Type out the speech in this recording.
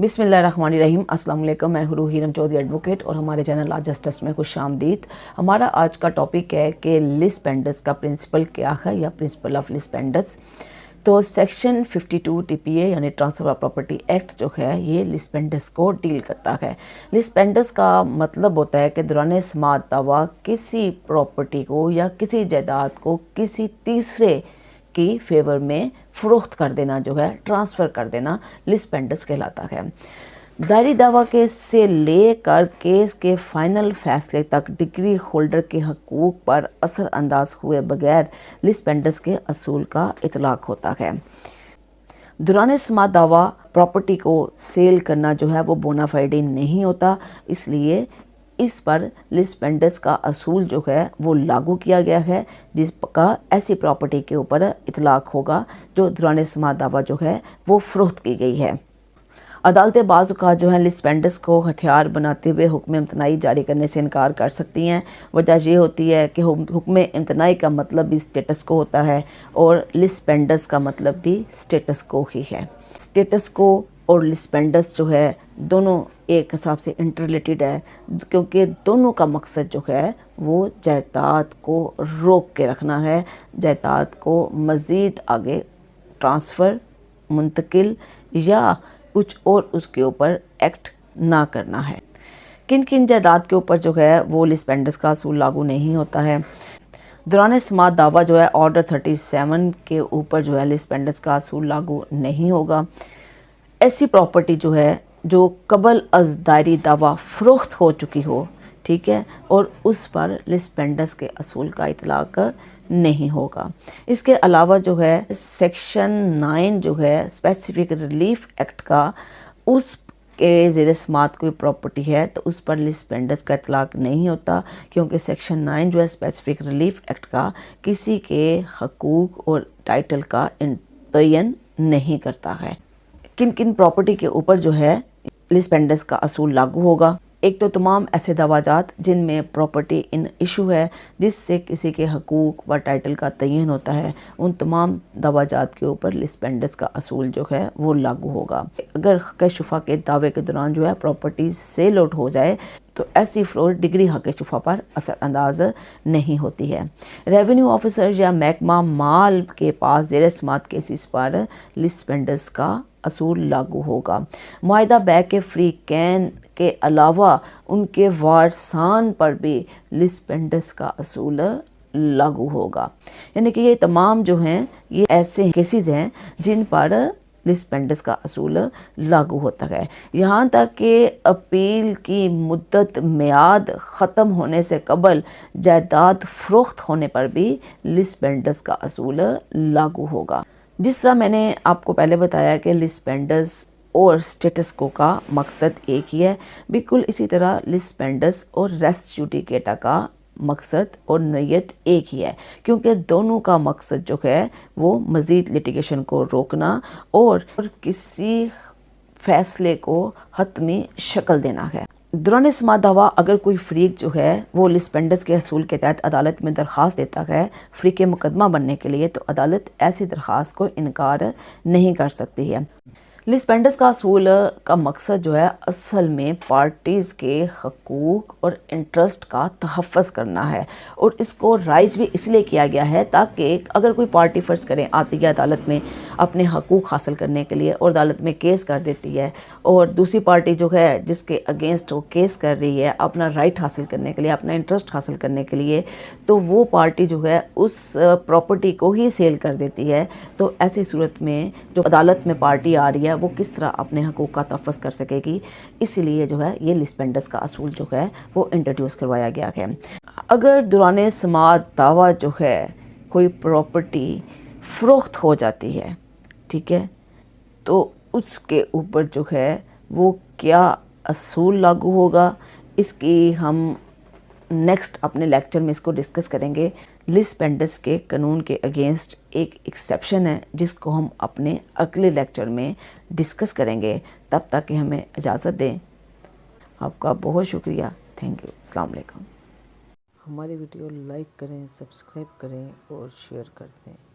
بسم اللہ الرحمن الرحیم۔ السلام علیکم، میں روحی رم چودھری ایڈوکیٹ اور ہمارے چینل لا جسٹس میں خوش آمدید۔ ہمارا آج کا ٹاپک ہے کہ لس پینڈس کا پرنسپل کیا ہے یا پرنسپل آف لس پینڈس۔ تو سیکشن 52 ٹی پی اے یعنی ٹرانسفر آف پراپرٹی ایکٹ جو ہے یہ لس پینڈس کو ڈیل کرتا ہے۔ لس پینڈس کا مطلب ہوتا ہے کہ دوران سماعت دعویٰ کسی پراپرٹی کو یا کسی جائیداد کو کسی تیسرے کی فیور میں فروخت کر دینا جو ہے، ٹرانسفر کر دینا لس پینڈس کہلاتا ہے۔ دائری دعویٰ کیس سے لے کر کیس کے فائنل فیصلے تک ڈگری ہولڈر کے حقوق پر اثر انداز ہوئے بغیر لس پینڈس کے اصول کا اطلاق ہوتا ہے۔ دوران سماعت دعویٰ پراپرٹی کو سیل کرنا جو ہے وہ بونا فائیڈی نہیں ہوتا، اس لیے اس پر لس پینڈس کا اصول جو ہے وہ لاگو کیا گیا ہے، جس کا ایسی پراپرٹی کے اوپر اطلاق ہوگا جو دوران سماعت دعویٰ جو ہے وہ فروخت کی گئی ہے۔ عدالتیں بعض اوقات جو ہیں لس پینڈس کو ہتھیار بناتے ہوئے حکم امتناعی جاری کرنے سے انکار کر سکتی ہیں۔ وجہ یہ ہوتی ہے کہ حکم امتناعی کا مطلب بھی اسٹیٹس کو ہوتا ہے اور لس پینڈس کا مطلب بھی اسٹیٹس کو ہی ہے۔ اسٹیٹس کو اور لس پینڈس جو ہے دونوں ایک حساب سے انٹر ریلیٹڈ ہے، کیونکہ دونوں کا مقصد جو ہے وہ جائیداد کو روک کے رکھنا ہے، جائیداد کو مزید آگے ٹرانسفر، منتقل یا کچھ اور اس کے اوپر ایکٹ نہ کرنا ہے۔ کن کن جائیداد کے اوپر جو ہے وہ لس پینڈس کا اصول لاگو نہیں ہوتا ہے۔ دوران سماعت دعویٰ جو ہے آرڈر 37 کے اوپر جو ہے لس پینڈس کا اصول لاگو نہیں ہوگا۔ ایسی پراپرٹی جو ہے جو قبل از دائری دعویٰ فروخت ہو چکی ہو، ٹھیک ہے، اور اس پر لس پینڈس کے اصول کا اطلاق نہیں ہوگا۔ اس کے علاوہ جو ہے سیکشن 9 جو ہے اسپیسیفک ریلیف ایکٹ کا، اس کے زیر سماعت کوئی پراپرٹی ہے تو اس پر لس پینڈس کا اطلاق نہیں ہوتا، کیونکہ سیکشن 9 جو ہے اسپیسیفک ریلیف ایکٹ کا کسی کے حقوق اور ٹائٹل کا تعین نہیں کرتا ہے۔ کن کن پراپرٹی کے اوپر جو ہے لس پینڈس کا اصول لاگو ہوگا؟ ایک تو تمام ایسے دعویٰ جن میں پراپرٹی ان ایشو ہے، جس سے کسی کے حقوق و ٹائٹل کا تعین ہوتا ہے، ان تمام دعویٰ کے اوپر لس پینڈس کا اصول جو ہے وہ لاگو ہوگا۔ اگر حق شفا کے دعوے کے دوران جو ہے پراپرٹی سیل آؤٹ ہو جائے تو ایسی فروخت ڈگری حق شفا پر اثر انداز نہیں ہوتی ہے۔ ریونیو آفیسر یا محکمہ مال کے پاس زیر سماعت کیسز پر لس پینڈس کا اصول لاگو ہوگا۔ معاہدہ بیع کے فریقین کے علاوہ ان کے وارثان پر بھی لس پینڈس کا اصول لاگو ہوگا۔ یعنی کہ یہ تمام جو ہیں یہ ایسے کیسز ہیں جن پر لس پینڈس کا اصول لاگو ہوتا ہے۔ یہاں تک کہ اپیل کی مدت میعاد ختم ہونے سے قبل جائیداد فروخت ہونے پر بھی لس پینڈس کا اصول لاگو ہوگا۔ جس طرح میں نے آپ کو پہلے بتایا کہ لس پینڈس اور اسٹیٹس کو کا مقصد ایک ہی ہے، بالکل اسی طرح لس پینڈس اور ریس جوڈیکیٹا کا مقصد اور نوعیت ایک ہی ہے، کیونکہ دونوں کا مقصد جو ہے وہ مزید لیٹیگیشن کو روکنا اور کسی فیصلے کو حتمی شکل دینا ہے۔ دوران سماعت دعویٰ اگر کوئی فریق جو ہے وہ لس پینڈس کے اصول کے تحت عدالت میں درخواست دیتا ہے فریق مقدمہ بننے کے لیے، تو عدالت ایسی درخواست کو انکار نہیں کر سکتی ہے۔ لس پینڈس کا اصول کا مقصد جو ہے اصل میں پارٹیز کے حقوق اور انٹرسٹ کا تحفظ کرنا ہے، اور اس کو رائج بھی اس لیے کیا گیا ہے تاکہ اگر کوئی پارٹی فرض کریں آتی ہے عدالت میں اپنے حقوق حاصل کرنے کے لیے اور عدالت میں کیس کر دیتی ہے، اور دوسری پارٹی جو ہے جس کے اگینسٹ وہ کیس کر رہی ہے اپنا رائٹ حاصل کرنے کے لیے، اپنا انٹرسٹ حاصل کرنے کے لیے، تو وہ پارٹی جو ہے اس پراپرٹی کو ہی سیل کر دیتی ہے۔ تو ایسی صورت میں جو عدالت میں پارٹی آ رہی ہے وہ کس طرح اپنے حقوق کا تحفظ کر سکے گی، اسی لیے جو ہے یہ لس پینڈس کا اصول جو ہے وہ انٹروڈیوس کروایا گیا ہے۔ اگر دوران سماعت دعویٰ جو ہے کوئی پراپرٹی فروخت ہو جاتی ہے، ٹھیک ہے، تو اس کے اوپر جو ہے وہ کیا اصول لاگو ہوگا، اس کی ہم نیکسٹ اپنے لیکچر میں اس کو ڈسکس کریں گے۔ لس پینڈس کے قانون کے اگینسٹ ایک ایکسیپشن ہے جس کو ہم اپنے اگلے لیکچر میں ڈسکس کریں گے، تب تک کہ ہمیں اجازت دیں۔ آپ کا بہت شکریہ، تھینک یو، السلام علیکم۔ ہماری ویڈیو لائک کریں، سبسکرائب کریں اور شیئر کر دیں۔